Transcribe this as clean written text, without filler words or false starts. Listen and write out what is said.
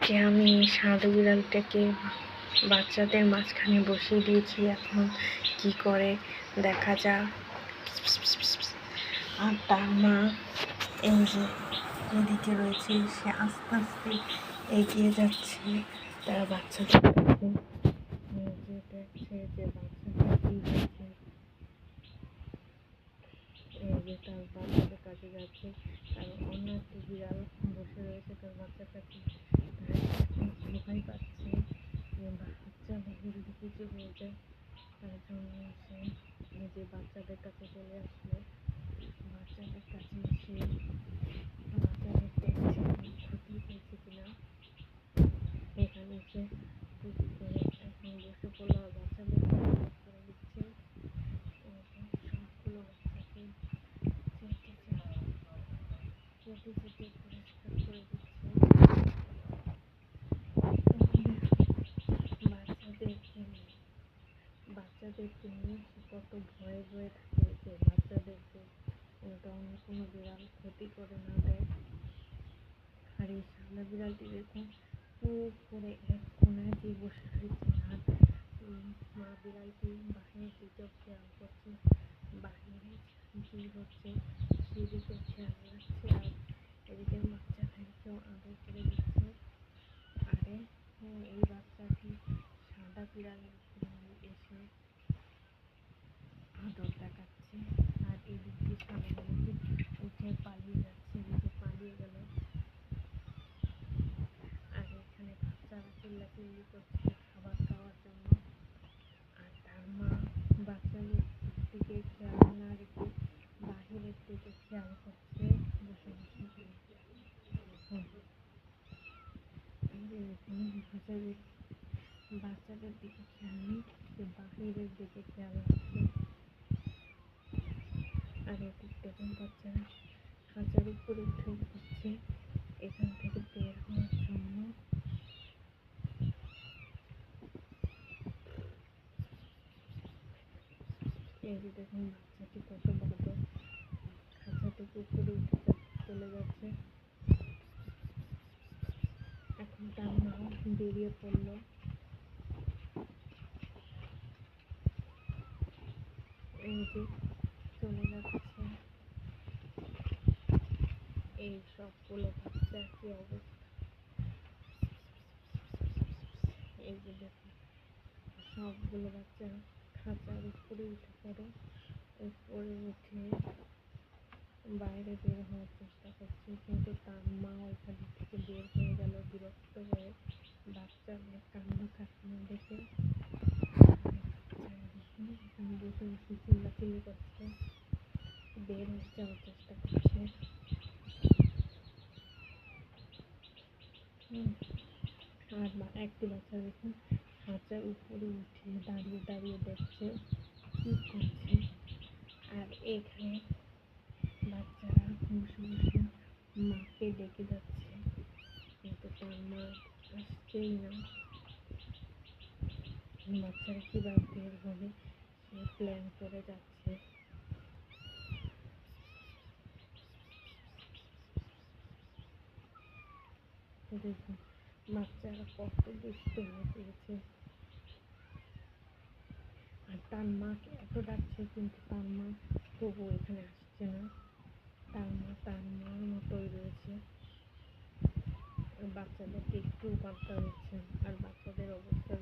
যে আমি সাধু বিড়ালটাকে বাচ্চাদের মাঝখানে বসিয়ে দিয়েছি। এখন কি করে দেখা যাক। আর তার মা এই যে এদিকে রয়েছে, সে আস্তে আস্তে এগিয়ে যাচ্ছে তার বাচ্চাদের কাছে। যে দেখছে যে বাচ্চাদের কি হচ্ছে, এই যে তার বাচ্চাদের কাছে যাচ্ছে। কারণ অন্য একটি বিড়াল বসে রয়েছে তার বাচ্চার কাছে। ভয় পাচ্ছে যে বাচ্চা ভুল কিছু হয়ে যায়, তার জন্য সে নিজে বাচ্চাদের কাছে চলে আসলো। বাচ্চাদের কাছে এসে বাচ্চাদের দেখছে ক্ষতি হয়েছে কিনা। এখানে এসে টুকি করে এখন বসে পড়লো, বাচ্চাদের করে দিচ্ছে। সবগুলো বাচ্চাকে চেটে চেটে পরিষ্কার করে দিচ্ছে। বাচ্চাদেরকে নিয়ে কত ভয়ে ভয়ে থাকে যে বাচ্চাদেরকে অন্য কোনো বিড়াল ক্ষতি করে না দেয়। আর এই সাদা বিড়ালটি দেখুন চুপ করে এক কোনায় দিয়ে বসে রয়েছে। আর মা বিড়ালটি বাহিরের দিকেও খেয়াল করছে, বাহিরে কি হচ্ছে সেদিকে খেয়াল রাখছে। আর এদিকে বাচ্চাদেরকেও আদর করে দিচ্ছে। আরে এই বাচ্চাটি সাদা বিড়ালের এসে আদর দেখাচ্ছে। আর এদিক দিয়ে সাদা বিড়ালটি উঠে পালিয়ে যাচ্ছে, এদিকে পালিয়ে গেল। আর এখানে বাচ্চারা চিল্লাচিল্লি করছে খাবার খাওয়ার জন্য। আর তার মা বাচ্চাদের দিকে খেয়াল না রেখে বাহিরের দিকে খেয়াল করছে বসে বসে। বাচ্চাদের দিকে খেয়াল নেই, সে বাহিরের দিকে খেয়াল রাখছে। আর এদিক দেখুন বাচ্চারা খাঁচার উপরে উঠে পড়ছে এখান থেকে বের হওয়ার জন্য। এই যে দেখুন বাচ্চাটি কত বড় খাঁচা থেকে উপরে উঠে চলে যাচ্ছে। এখন তার মাও বেরিয়ে পড়লো। এই যে চলে যাচ্ছে। এই সবগুলো বাচ্চার কি অবস্থা, এই যে দেখুন সবগুলো বাচ্চা খাঁচার উপরে উঠে পড়ে, উপরে উঠে বাইরে বের হওয়ার চেষ্টা করছে। কিন্তু তার মা ওইখান থেকে বের হয়ে গেল বিরক্ত হয়ে বাচ্চাদের কান্নাকাটি দেখে। এখানে বসে বসে চিল্লাচিল্লি করছে, বের হয়ে যাওয়ার চেষ্টা করছে। আর একটি বাচ্চা দেখুন খাঁচার উপরে উঠে দাঁড়িয়ে দাঁড়িয়ে দেখছে কি করছে। আর এখানে বাচ্চারা বসে বসে মাকে ডেকে যাচ্ছে, কিন্তু তার মা আসছেই না। বাচ্চারা কিভাবে বের হবে সে প্ল্যান করে যাচ্ছে। দেখুন বাচ্চারা কত দুষ্ট হয়ে পড়েছে। আর তার মাকে এত ডাকছে, কিন্তু তার মা তবুও এখানে আসছে না। তার মা তার মার মতোই রয়েছে, বাচ্চাদেরকে একটু পাত্তা দিচ্ছে। আর বাচ্চাদের অবস্থা